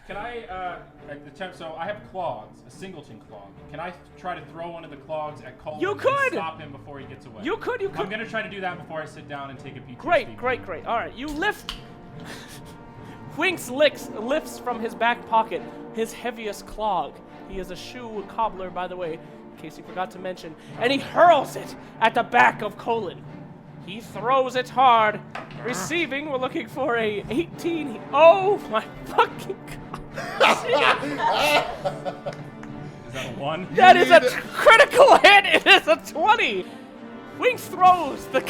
Can I attempt? So I have clogs, a singleton clog. Can I try to throw one of the clogs at Colin? You could and stop him before he gets away. You could. I'm gonna try to do that before I sit down and take a PTSD. Great. All right, you lift. Winks lifts from his back pocket his heaviest clog. He is a shoe cobbler, by the way, in case you forgot to mention, and he hurls it at the back of Colin. He throws it hard. Receiving, we're looking for a 18. Oh my fucking god. Is that a 1? That is a critical hit. It is a 20. Winks throws the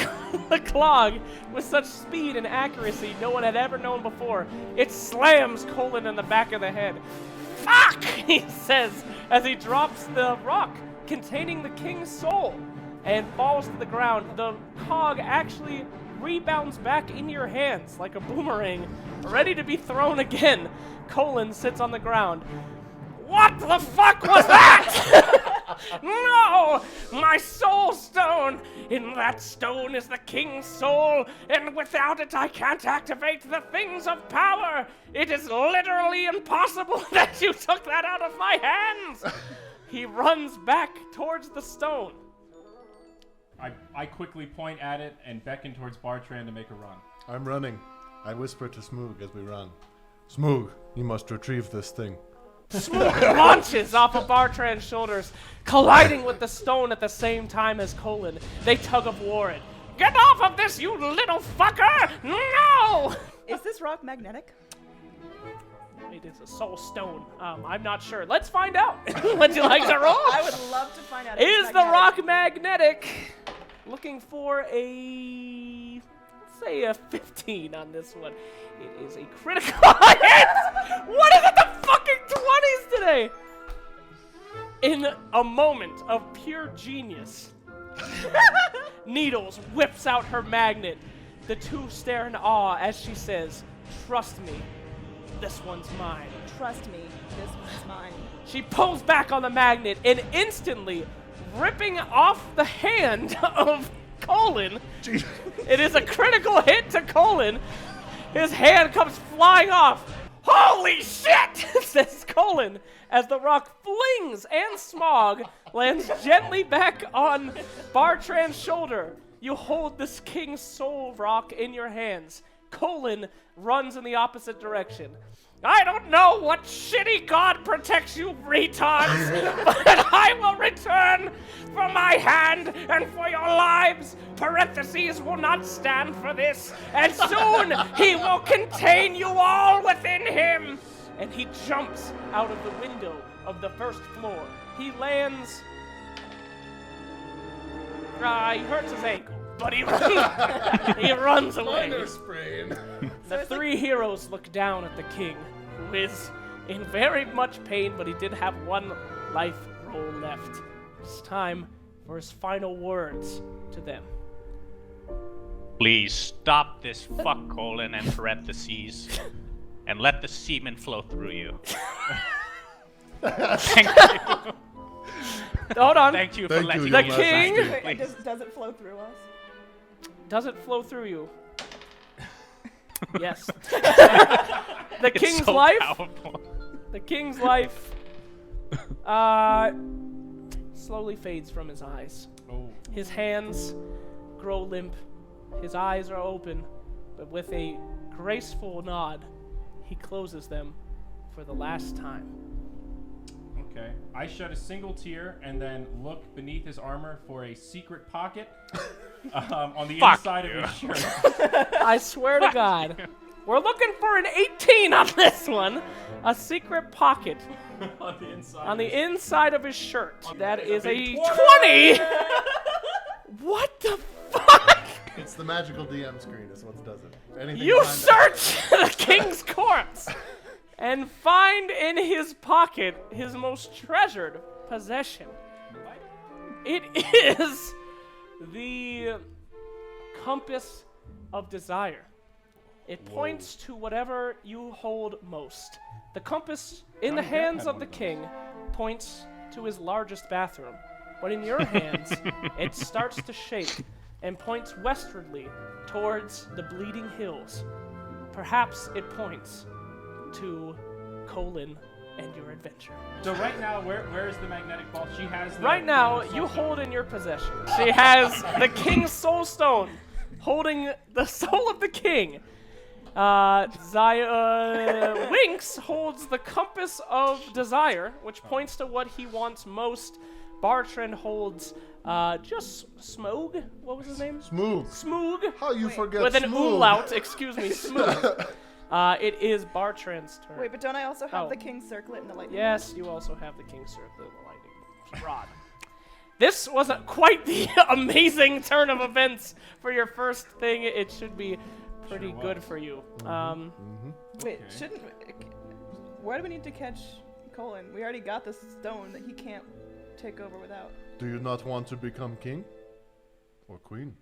clog with such speed and accuracy no one had ever known before. It slams Colin in the back of the head. Fuck, he says as he drops the rock containing the king's soul and falls to the ground. The cog actually rebounds back in your hands like a boomerang, ready to be thrown again. Colin sits on the ground. What the fuck was that? No! My soul stone! In that stone is the king's soul, and without it I can't activate the things of power! It is literally impossible that you took that out of my hands! He runs back towards the stone. I quickly point at it and beckon towards Bartran to make a run. I'm running. I whisper to Smoog as we run. Smoog, you must retrieve this thing. Smoog launches off of Bartran's shoulders, colliding with the stone at the same time as Colin. They tug of war it. Get off of this, you little fucker! No! Is this rock magnetic? It is a soul stone. I'm not sure. Let's find out. Would you like to roll? I would love to find out. Is the rock magnetic? Looking for a, let's say a 15 on this one. It is a critical hit. What is it, the fucking 20s today? In a moment of pure genius, Needles whips out her magnet. The two stare in awe as she says, "Trust me, this one's mine." Trust me, this one's mine. She pulls back on the magnet and instantly, ripping off the hand of Colin. It is a critical hit to Colin. His hand comes flying off. Holy shit, says Colin, as the rock flings and Smog lands gently back on Bartran's shoulder. You hold this king's soul rock in your hands. Colin runs in the opposite direction. I don't know what shitty god protects you retards, but I will return for my hand and for your lives. Parentheses will not stand for this, and soon he will contain you all within him. And he jumps out of the window of the first floor. He lands. He hurts his ankle, but he runs away. The three heroes look down at the king, who is in very much pain, but he did have one life roll left. It's time for his final words to them. Please stop this fuck Colin and parentheses, and let the semen flow through you. Thank you. Hold on. Thank you for Thank you, letting The me king- speak, Wait, please. does it flow through us? Does it flow through you? Yes. The It's king's so life. powerful. The king's life. Slowly fades from his eyes. Oh. His hands grow limp. His eyes are open, but with a graceful nod, he closes them for the last time. Okay. I shed a single tear and then look beneath his armor for a secret pocket on the Fuck inside you. of his shirt. I swear to God, we're looking for an 18 on this one. A secret pocket On the inside. on the inside of his shirt. That It's a is big a 20. What the fuck? It's the magical DM screen is what does it. Anything You behind that- search the king's corpse and find in his pocket his most treasured possession. It is the compass of desire. It points to whatever you hold most. The compass in the Johnny Depp hands had of one the of those. king points to his largest bathroom. But in your hands, it starts to shake and points westwardly towards the bleeding hills. Perhaps it points to Colin and your adventure. So right now, where is the magnetic ball? She has the, Right now, the soul you stone. hold in your possession. She has the King's Soul Stone, holding the soul of the king. Winx holds the Compass of Desire, which points to what he wants most. Bartrand holds just Smoog. What was his name? Smoog. Smoog. How you forget With an Smoog? umlaut, excuse me, Smoog. It is Bartrand's turn. Wait, but don't I also have Oh. the King's Circlet and the Lightning? Yes, you also have the King's Circlet and the Lightning Rod. This wasn't quite the amazing turn of events for your first thing. It should be pretty Sure good was. for you. Wait, Okay. shouldn't... Why do we need to catch Colin? We already got this stone that he can't take over without. Do you not want to become king? Or queen?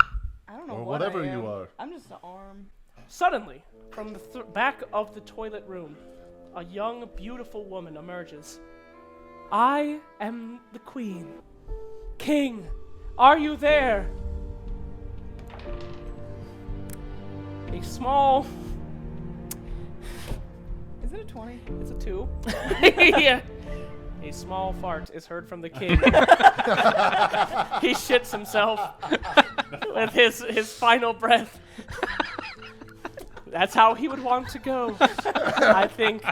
I don't know Or what whatever I am. you are. I'm just an arm. Suddenly, from the back of the toilet room, a young, beautiful woman emerges. I am the queen. King, are you there? A small... Is it a 20? It's a 2. Yeah. A small fart is heard from the king. He shits himself with his final breath. That's how he would want to go, I think.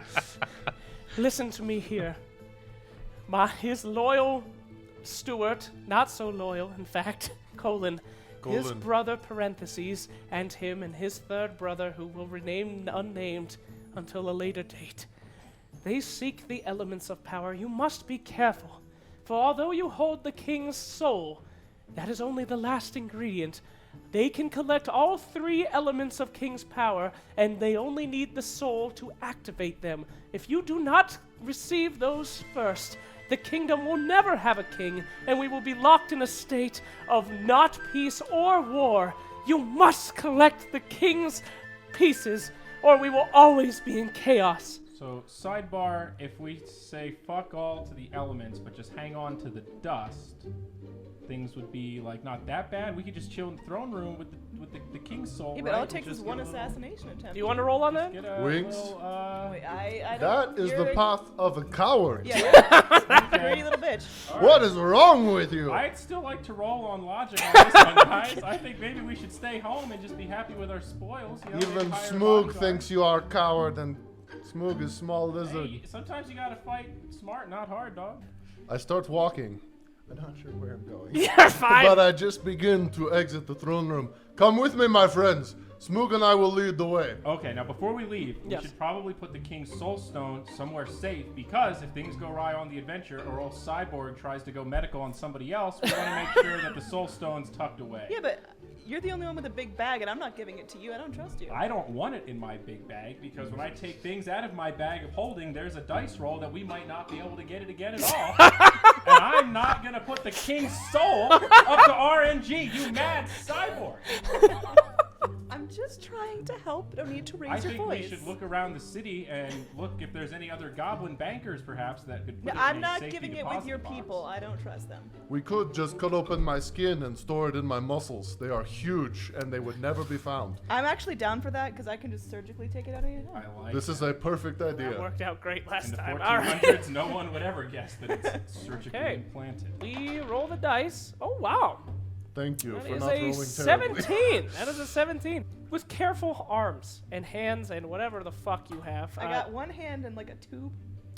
Listen to me here. His loyal steward, not so loyal, in fact, Colin, his Colin. brother, parentheses, and him and his third brother, who will remain unnamed until a later date. They seek the elements of power. You must be careful, for although you hold the king's soul, that is only the last ingredient. They can collect all 3 elements of king's power, and they only need the soul to activate them. If you do not receive those first, the kingdom will never have a king, and we will be locked in a state of not peace or war. You must collect the king's pieces, or we will always be in chaos. So, sidebar, if we say fuck all to the elements, but just hang on to the dust, things would be, like, not that bad. We could just chill in the throne room with the king's soul, Yeah, but right? all it And takes is just one get a little- assassination attempt. Do you want to roll on that? Get a Wings? little, Wait, I don't... That is the you're- path of a coward. Yeah, you're a greedy little bitch. What is wrong with you? I'd still like to roll on logic on this one, guys. I think maybe we should stay home and just be happy with our spoils. You know, Even maybe hire Smoog bodyguards. thinks you are a coward, and Smoog is small lizard. Hey, sometimes you gotta fight smart, not hard, dog. I start walking. I'm not sure where I'm going. You're fine. But I just begin to exit the throne room. Come with me, my friends. Smoog and I will lead the way. Okay, now before we leave, Yes. we should probably put the King's Soul Stone somewhere safe, because if things go awry on the adventure, or old Cyborg tries to go medical on somebody else, we want to make sure that the Soul Stone's tucked away. Yeah, but you're the only one with a big bag, and I'm not giving it to you. I don't trust you. I don't want it in my big bag, because when I take things out of my bag of holding, there's a dice roll that we might not be able to get it again at all. And I'm not going to put the King's Soul up to RNG, you mad Cyborg. I'm just trying to help. Don't need to raise I your think voice. we should look around the city and look if there's any other goblin bankers, perhaps, that could put No, it I'm in a not safety giving it with deposit your box. people. I don't trust them. We could just cut open my skin and store it in my muscles. They are huge, and they would never be found. I'm actually down for that because I can just surgically take it out of your head. I like This is a perfect That idea. worked out great in last the time. 1400s, All right. no one would ever guess that it's surgically Okay. implanted. We roll the dice. Oh, wow. Thank you That for is not a rolling 17. terribly. That is a 17. With careful arms and hands and whatever the fuck you have. I got one hand and like a tube.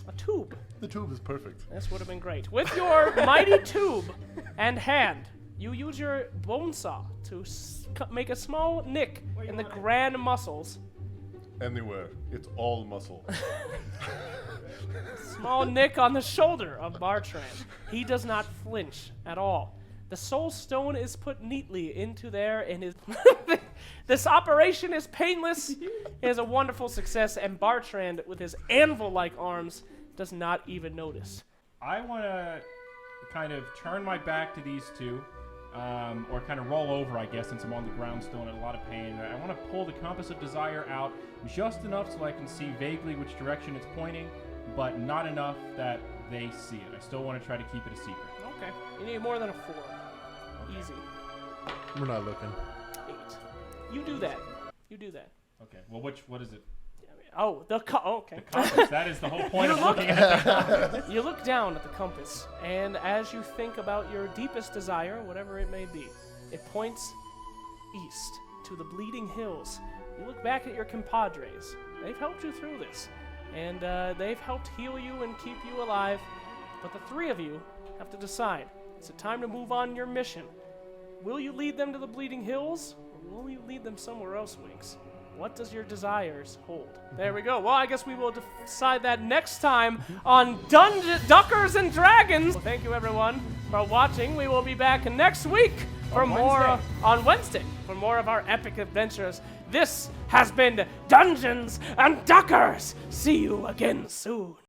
a tube. The tube is perfect. This would have been great. With your mighty tube and hand, you use your bone saw to make a small nick Where you in the want it? grand muscles. Anywhere. It's all muscle. Small nick on the shoulder of Bartrand. He does not flinch at all. The soul stone is put neatly into there and is this operation is painless. It is a wonderful success, and Bartrand, with his anvil-like arms, does not even notice. I want to kind of turn my back to these two, or kind of roll over, I guess, since I'm on the ground still in a lot of pain. I want to pull the Compass of Desire out just enough so I can see vaguely which direction it's pointing, but not enough that they see it. I still want to try to keep it a secret. Okay. You need more than a 4. Easy. We're not looking. 8. You do that. You do that. Okay. Well, what is it? Oh, okay. Compass, that is the whole point of looking at You look down at the compass, and as you think about your deepest desire, whatever it may be, it points east to the Bleeding Hills. You look back at your compadres. They've helped you through this, and they've helped heal you and keep you alive. But the three of you have to decide. Is it time to move on your mission? Will you lead them to the Bleeding Hills, or will you lead them somewhere else, Winks? What does your desires hold? There we go. Well, I guess we will decide that next time on Duckers and Dragons. Well, thank you, everyone, for watching. We will be back next week for more on Wednesday for more of our epic adventures. This has been Dungeons and Duckers. See you again soon.